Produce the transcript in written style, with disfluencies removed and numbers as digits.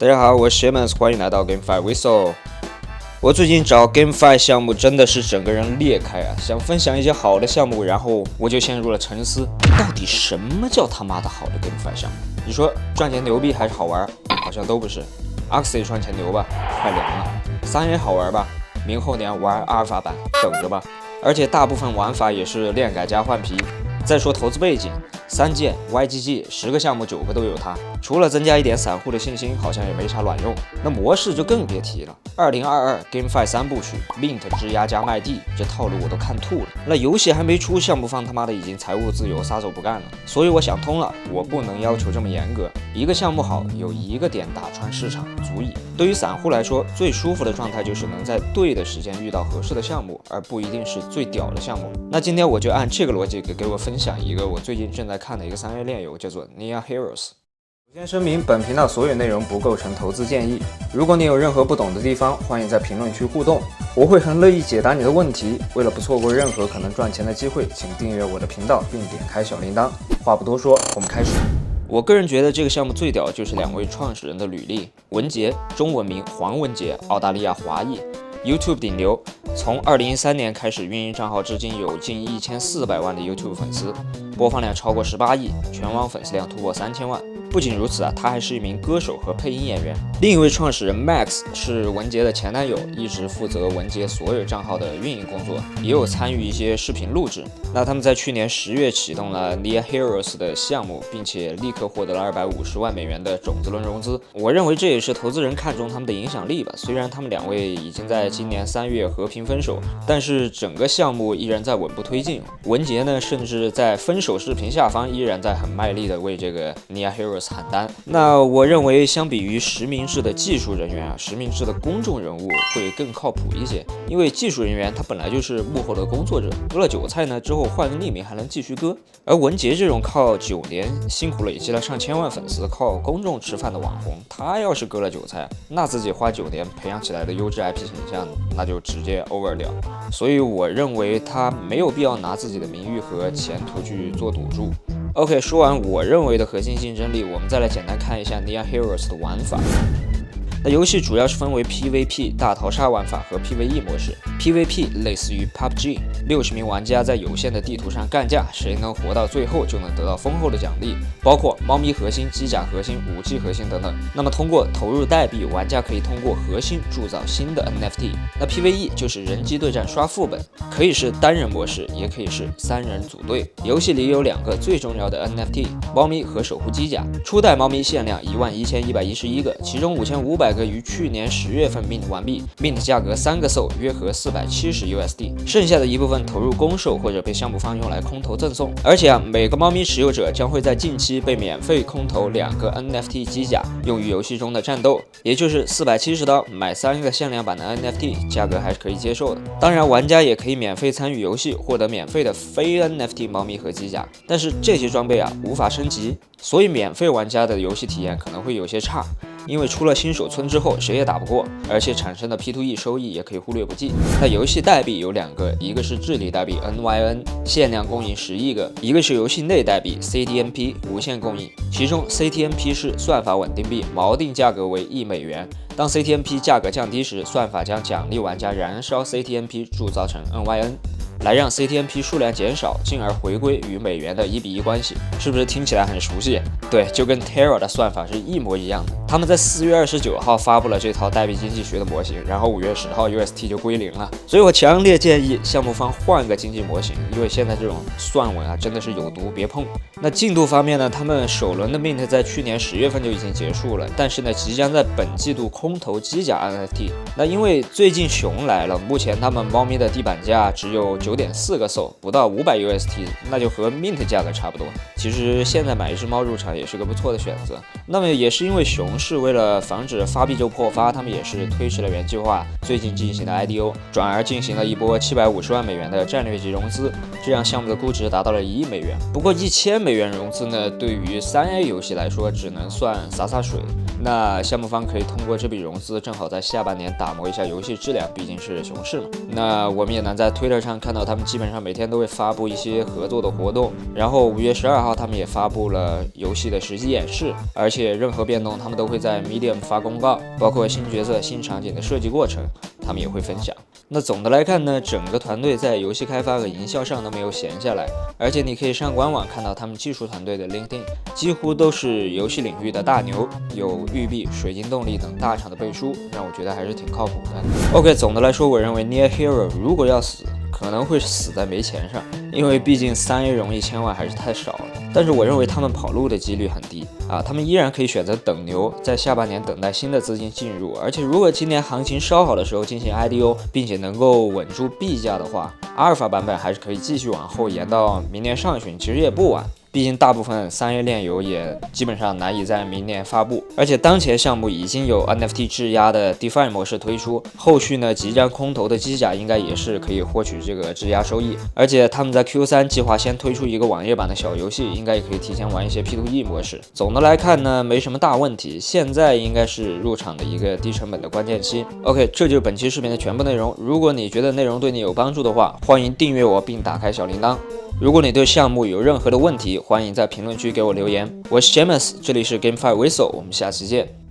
大家好，我是 Shamus， 欢迎来到 GameFi Whistle。我最近找 GameFi 项目真的是整个人裂开啊，想分享一些好的项目，然后我就陷入了沉思，到底什么叫他妈的好的 GameFi 项目？你说赚钱牛逼还是好玩？好像都不是。Axie 赚钱牛吧，快凉了。3A 好玩吧，明后年玩阿尔法版，等着吧。而且大部分玩法也是练改加换皮。再说投资背景，3件 YGG 10个项目9个都有它，除了增加一点散户的信心，好像也没啥卵用。那模式就更别提了，2022 GameFi 3部曲 Mint 质押加卖地，这套路我都看吐了。那游戏还没出，项目方他妈的已经财务自由撒手不干了。所以我想通了，我不能要求这么严格，一个项目好，有一个点打穿市场足矣。对于散户来说，最舒服的状态就是能在对的时间遇到合适的项目，而不一定是最屌的项目。那今天我就按这个逻辑给我分享一个我最近正在看的一个3A 链游，叫做 Nia Heroes。首先声明，本频道所有内容不构成投资建议。如果你有任何不懂的地方，欢迎在评论区互动，我会很乐意解答你的问题。为了不错过任何可能赚钱的机会，请订阅我的频道并点开小铃铛。话不多说，我们开始。我个人觉得这个项目最屌就是2位创始人的履历，文杰，中文名黄文杰，澳大利亚华裔。YouTube 顶流，从2013年开始运营账号，至今有近1400万的 YouTube 粉丝，播放量超过18亿，全网粉丝量突破3000万。不仅如此啊，他还是一名歌手和配音演员。另一位创始人 Max 是文杰的前男友，一直负责文杰所有账号的运营工作，也有参与一些视频录制。那他们在去年10月启动了 Nia Heroes 的项目，并且立刻获得了250万美元的种子轮融资。我认为这也是投资人看中他们的影响力吧。虽然他们2位已经在今年3月和平分手，但是整个项目依然在稳步推进。文杰呢，甚至在分手视频下方依然在很卖力的为这个 Nia Heroes喊单。那我认为相比于实名制的技术人员啊，实名制的公众人物会更靠谱一些，因为技术人员他本来就是幕后的工作者，割了韭菜呢之后换个匿名还能继续割。而文杰这种靠9年辛苦累积了上千万粉丝，靠公众吃饭的网红，他要是割了韭菜，那自己花9年培养起来的优质 IP 形象那就直接 over 掉。所以我认为他没有必要拿自己的名誉和前途去做赌注。OK， 说完我认为的核心竞争力，我们再来简单看一下 Nia Heroes 的玩法。那游戏主要是分为 PVP 大逃杀玩法和 PVE 模式。PVP 类似于 PUBG，60名玩家在有限的地图上干架，谁能活到最后就能得到丰厚的奖励，包括猫咪核心、机甲核心、武器核心等等。那么通过投入代币，玩家可以通过核心铸造新的 NFT。那 PVE 就是人机对战刷副本，可以是单人模式，也可以是3人组队。游戏里有2个最重要的 NFT， 猫咪和守护机甲。初代猫咪限量11111个，其中5500个于去年10月份 mint 完毕 ，mint 价格3个 SOL 约合470 USD， 剩下的一部分投入公售或者被项目方用来空投赠送。而且每个猫咪持有者将会在近期被免费空投2个 NFT 机甲，用于游戏中的战斗，也就是470刀买3个限量版的 NFT， 价格还是可以接受的。当然，玩家也可以免费参与游戏，获得免费的非 NFT 猫咪和机甲，但是这些装备无法升级，所以免费玩家的游戏体验可能会有些差。因为出了新手村之后谁也打不过，而且产生的 P2E 收益也可以忽略不计。那游戏代币有2个，一个是治理代币 NYN， 限量供应10亿个，一个是游戏内代币 CTNP， 无限供应。其中 CTNP 是算法稳定币，锚定价格为1美元。当 CTNP 价格降低时，算法将奖励玩家燃烧 CTNP 铸造成 NYN，来让 CTNP 数量减少，进而回归与美元的1:1关系。是不是听起来很熟悉？对，就跟 Terra 的算法是一模一样的。他们在4月29号发布了这套代币经济学的模型，然后5月10号 UST 就归零了。所以我强烈建议项目方换个经济模型，因为现在这种算稳真的是有毒，别碰。那进度方面呢，他们首轮的 mint 在去年10月份就已经结束了，但是呢，即将在本季度空投机甲 NFT。那因为最近熊来了，目前他们猫咪的地板价只有9.4个 SOL， 不到500 UST， 那就和 mint 价格差不多。其实现在买一只猫入场也是个不错的选择。那么也是因为熊市为了防止发币就破发，他们也是推迟了原计划，最近进行的 IDO， 转而进行了一波750万美元的战略级融资，这样项目的估值达到了1亿美元。不过1000美元融资呢，对于3A 游戏来说只能算洒洒水。那项目方可以通过这笔融资，正好在下半年打磨一下游戏质量，毕竟是熊市嘛。那我们也能在 Twitter 上看到他们基本上每天都会发布一些合作的活动，然后5月12号他们也发布了游戏的实际演示，而且任何变动他们都会在 Medium 发公告，包括新角色、新场景的设计过程，他们也会分享。那总的来看呢，整个团队在游戏开发和营销上都没有闲下来，而且你可以上官网看到他们技术团队的 LinkedIn， 几乎都是游戏领域的大牛，有育碧、水晶动力等大厂的背书，让我觉得还是挺靠谱的。OK， 总的来说，我认为 Near Hero 如果要死，可能会死在没钱上，因为毕竟3A 融1000万还是太少了。但是我认为他们跑路的几率很低啊，他们依然可以选择等牛，在下半年等待新的资金进入。而且如果今年行情稍好的时候进行 IDO， 并且能够稳住币价的话，阿尔法版本还是可以继续往后延到明年上旬，其实也不晚。毕竟大部分3A 链游也基本上难以在明年发布，而且当前项目已经有 NFT 质押的 DeFi 模式推出，后续呢即将空投的机甲应该也是可以获取这个质押收益，而且他们在 Q3 计划先推出一个网页版的小游戏，应该也可以提前玩一些 P2E 模式。总的来看呢，没什么大问题，现在应该是入场的一个低成本的关键期。OK， 这就是本期视频的全部内容。如果你觉得内容对你有帮助的话，欢迎订阅我并打开小铃铛。如果你对项目有任何的问题，欢迎在评论区给我留言。我是 James， 这里是 GameFi Whistle， 我们下期见。